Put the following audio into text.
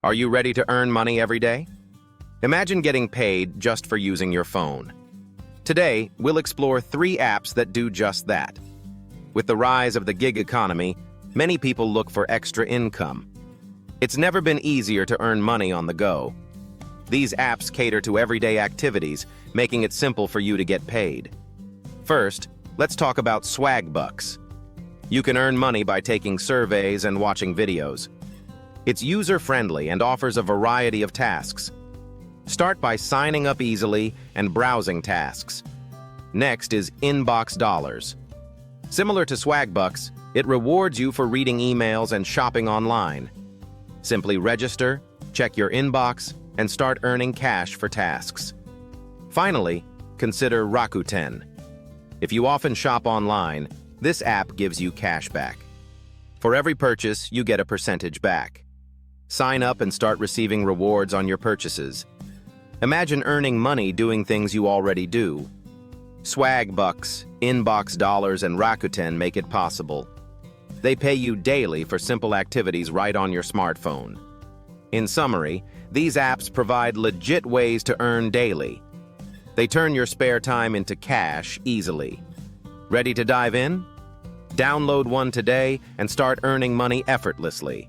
Are you ready to earn money every day? Imagine getting paid just for using your phone. Today, we'll explore 3 apps that do just that. With the rise of the gig economy, many people look for extra income. It's never been easier to earn money on the go. These apps cater to everyday activities, making it simple for you to get paid. First, let's talk about Swagbucks. You can earn money by taking surveys and watching videos. It's user-friendly and offers a variety of tasks. Start by signing up easily and browsing tasks. Next is Inbox Dollars. Similar to Swagbucks, it rewards you for reading emails and shopping online. Simply register, check your inbox, and start earning cash for tasks. Finally, consider Rakuten. If you often shop online, this app gives you cash back. For every purchase, you get a percentage back. Sign up and start receiving rewards on your purchases. Imagine earning money doing things you already do. Swagbucks, Inbox Dollars, and Rakuten make it possible. They pay you daily for simple activities right on your smartphone. In summary, these apps provide legit ways to earn daily. They turn your spare time into cash easily. Ready to dive in? Download one today and start earning money effortlessly.